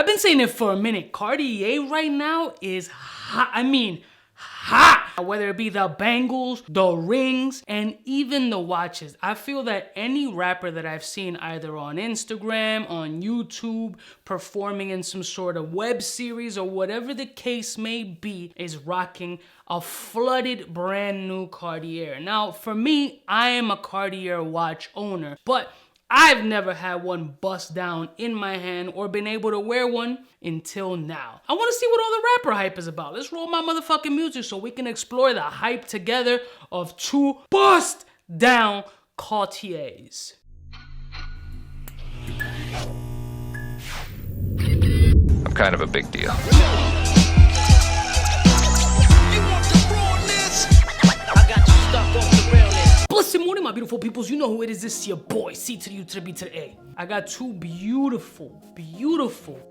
been saying it for a minute. Cartier right now is hot. I mean, hot. Whether it be the bangles, the rings, and even the watches. I feel that any rapper that I've seen either on Instagram, on YouTube, performing in some sort of web series or whatever the case may be is rocking a flooded brand new Cartier. Now, for me, I am a Cartier watch owner, but I've never had one bust down in my hand or been able to wear one until now. I want to see what all the rapper hype is about. Let's roll my motherfucking music so we can explore the hype together of two bust down Cartiers. I'm kind of a big deal. Blessed morning, my beautiful peoples. You know who it is. This is your boy, C to the U to the B to the A. I got two beautiful,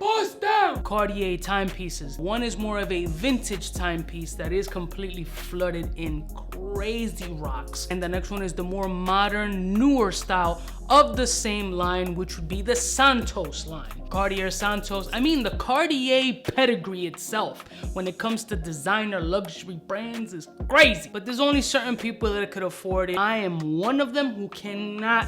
bust down Cartier timepieces. One is more of a vintage timepiece that is completely flooded in crazy rocks. And the next one is the more modern, newer style of the same line, which would be the Santos line. Cartier Santos, I mean the Cartier pedigree itself when it comes to designer luxury brands is crazy. But there's only certain people that could afford it. I am one of them who cannot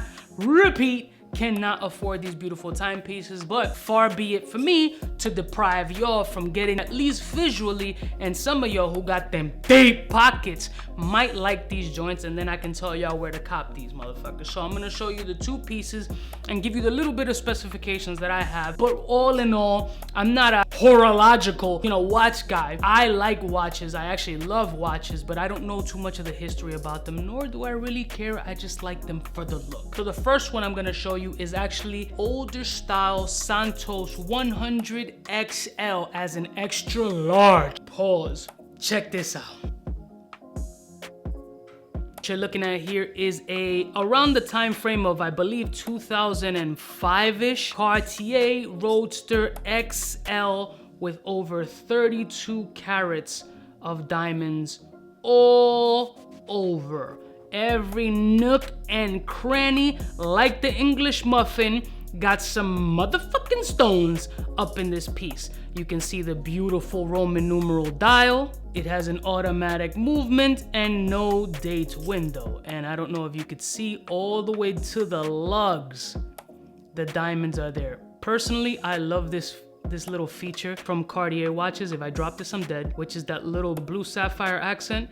afford these beautiful timepieces, but far be it for me to deprive y'all from getting at least visually, and some of y'all who got them deep pockets might like these joints, and then I can tell y'all where to cop these motherfuckers. So I'm gonna show you the two pieces and give you the little bit of specifications that I have, but all in all, I'm not a horological, watch guy. I like watches, I actually love watches, but I don't know too much of the history about them, nor do I really care. I just like them for the look. So the first one I'm gonna show you is actually older style Santos 100 XL as an extra large. Pause. Check this out. What you're looking at here is around the time frame of, I believe, 2005-ish Cartier Roadster XL with over 32 carats of diamonds all over. Every nook and cranny, like the English muffin, got some motherfucking stones up in this piece. You can see the beautiful Roman numeral dial. It has an automatic movement and no date window. And I don't know if you could see all the way to the lugs. The diamonds are there. Personally, I love this little feature from Cartier watches. If I drop this, I'm dead, which is that little blue sapphire accent.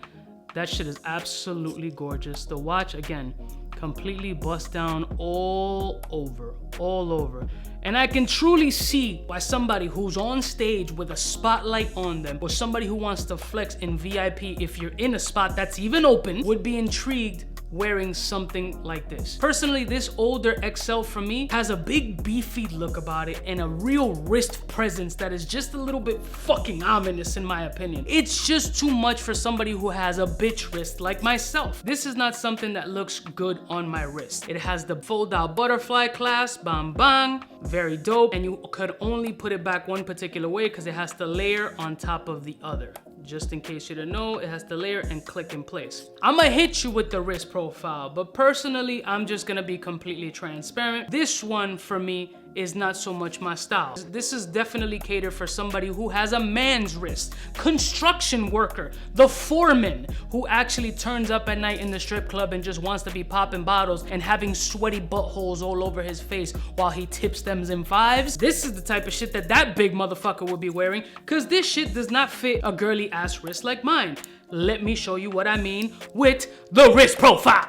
That shit is absolutely gorgeous. The watch, again, completely bust down all over. And I can truly see why somebody who's on stage with a spotlight on them, or somebody who wants to flex in VIP, if you're in a spot that's even open, would be intrigued wearing something like this. Personally, this older XL for me has a big beefy look about it and a real wrist presence that is just a little bit fucking ominous in my opinion. It's just too much for somebody who has a bitch wrist like myself. This is not something that looks good on my wrist. It has the fold out butterfly clasp, bang bang, very dope, and you could only put it back one particular way because it has to layer on top of the other. Just in case you didn't know, it has to layer and click in place. I'ma hit you with the wrist profile, but personally, I'm just gonna be completely transparent. This one for me is not so much my style. This is definitely catered for somebody who has a man's wrist, construction worker, the foreman who actually turns up at night in the strip club and just wants to be popping bottles and having sweaty buttholes all over his face while he tips them in fives. This is the type of shit that big motherfucker would be wearing, cause this shit does not fit a girly ass wrist like mine. Let me show you what I mean with the wrist profile.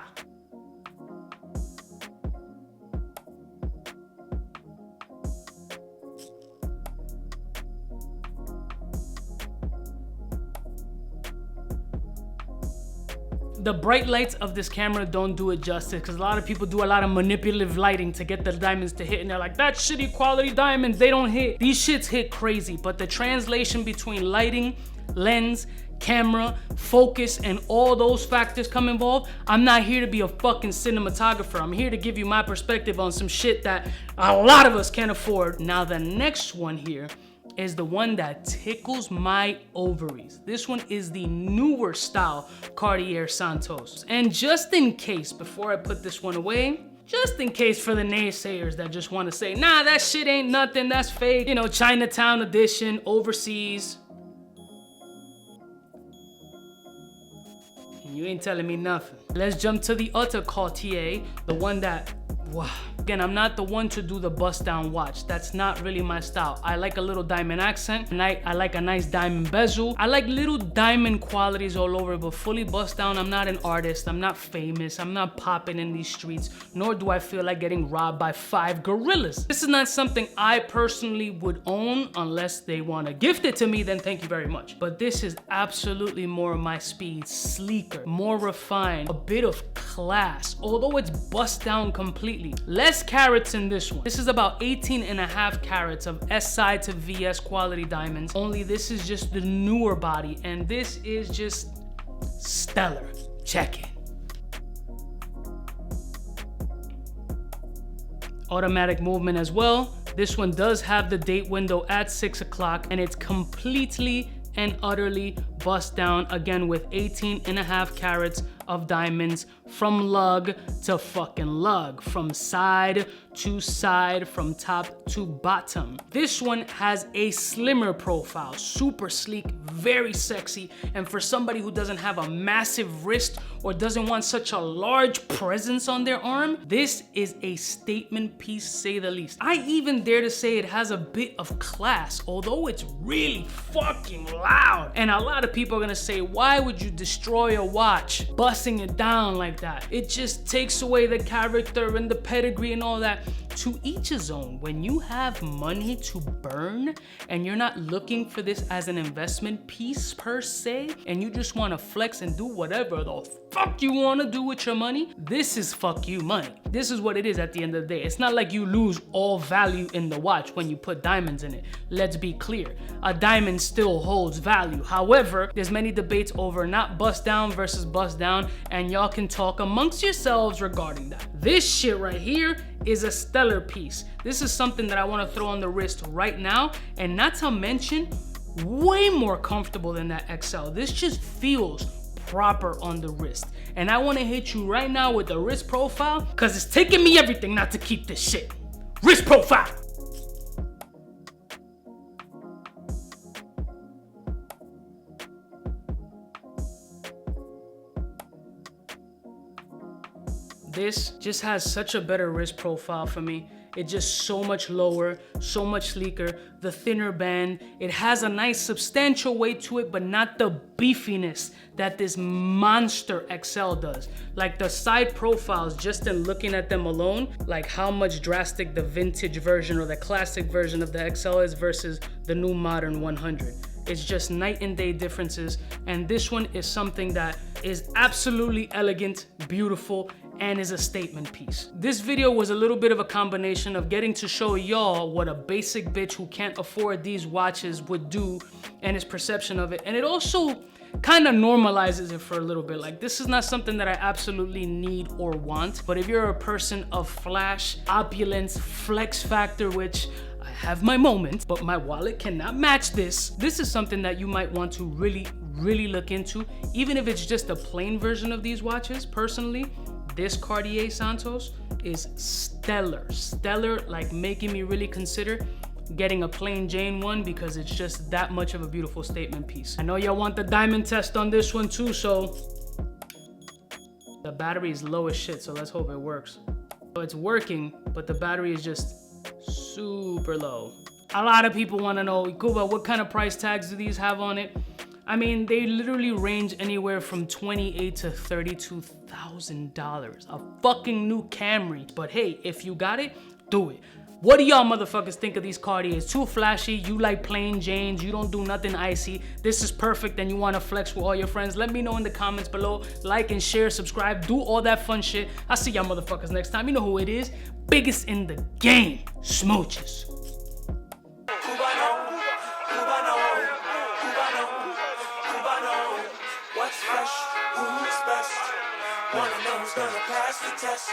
The bright lights of this camera don't do it justice, because a lot of people do a lot of manipulative lighting to get the diamonds to hit, and they're like, that's shitty quality diamonds, they don't hit. These shits hit crazy, but the translation between lighting, lens, camera, focus, and all those factors come involved. I'm not here to be a fucking cinematographer. I'm here to give you my perspective on some shit that a lot of us can't afford. Now the next one here is the one that tickles my ovaries. This one is the newer style Cartier Santos. And just in case, before I put this one away, Just in case for the naysayers that just want to say, nah, that shit ain't nothing, that's fake. You know, Chinatown edition, overseas. You ain't telling me nothing. Let's jump to the other Cartier, the one that, wow. Again, I'm not the one to do the bust down watch. That's not really my style. I like a little diamond accent, and I like a nice diamond bezel. I like little diamond qualities all over, but fully bust down, I'm not an artist. I'm not famous. I'm not popping in these streets, nor do I feel like getting robbed by 5 gorillas. This is not something I personally would own unless they want to gift it to me, then thank you very much. But this is absolutely more of my speed, sleeker, more refined, a bit of class, although it's bust down completely. Less carats in this one. This is about 18.5 carats of SI to VS quality diamonds, only this is just the newer body, and this is just stellar. Check it. Automatic movement as well. This one does have the date window at 6 o'clock, and it's completely and utterly bust down, again with 18.5 carats of diamonds from lug to fucking lug, from side to side, from top to bottom. This one has a slimmer profile, super sleek, very sexy, and for somebody who doesn't have a massive wrist or doesn't want such a large presence on their arm, this is a statement piece, say the least. I even dare to say it has a bit of class, although it's really fucking loud. And a lot of people are gonna say, why would you destroy a watch busting it down like that? It just takes away the character and the pedigree and all that. To each his own. When you have money to burn and you're not looking for this as an investment piece per se, and you just want to flex and do whatever the fuck you want to do with your money, this is fuck you money. This is what it is at the end of the day. It's not like you lose all value in the watch when you put diamonds in it. Let's be clear. A diamond still holds value. However, there's many debates over not bust down versus bust down, and y'all can talk amongst yourselves regarding that. This shit right here is a stellar piece. This is something that I want to throw on the wrist right now, and not to mention, way more comfortable than that XL. This just feels proper on the wrist. And I want to hit you right now with the wrist profile, because it's taking me everything not to keep this shit. Wrist profile. This just has such a better wrist profile for me. It's just so much lower, so much sleeker, the thinner band. It has a nice substantial weight to it, but not the beefiness that this monster XL does. Like the side profiles, just in looking at them alone, like how much drastic the vintage version or the classic version of the XL is versus the new modern 100. It's just night and day differences, and this one is something that is absolutely elegant, beautiful, and is a statement piece. This video was a little bit of a combination of getting to show y'all what a basic bitch who can't afford these watches would do and his perception of it, and it also kind of normalizes it for a little bit. Like, this is not something that I absolutely need or want, but if you're a person of flash, opulence, flex factor, which I have my moments, but my wallet cannot match this. This is something that you might want to really look into, even if it's just a plain version of these watches. Personally, this Cartier Santos is stellar, like making me really consider getting a plain Jane one, because it's just that much of a beautiful statement piece. I know y'all want the diamond test on this one too, so the battery is low as shit, so let's hope it works. So it's working, but the battery is just super low. A lot of people want to know, Cuba, what kind of price tags do these have on it? I mean, they literally range anywhere from $28,000 to $32,000. A fucking new Camry. But hey, if you got it, do it. What do y'all motherfuckers think of these Cartiers? Too flashy, you like plain Janes, you don't do nothing icy. This is perfect and you want to flex with all your friends. Let me know in the comments below. Like and share, subscribe, do all that fun shit. I'll see y'all motherfuckers next time. You know who it is. Biggest in the game. Smooches. What's fresh? Who's best? One of them's gonna pass the test.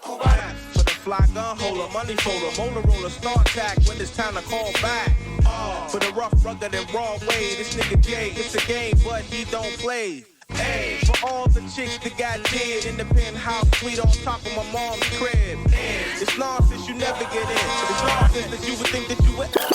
CUBAKNOW. For the fly gun holder, money folder, motor roller, start tack when it's time to call back. For the rough, rugged, and raw way, this nigga Jay, it's a game, but he don't play. Hey, for all the chicks that got dead in the penthouse suite on top of my mom's crib. It's nonsense you never get in. It's nonsense that you would think that you would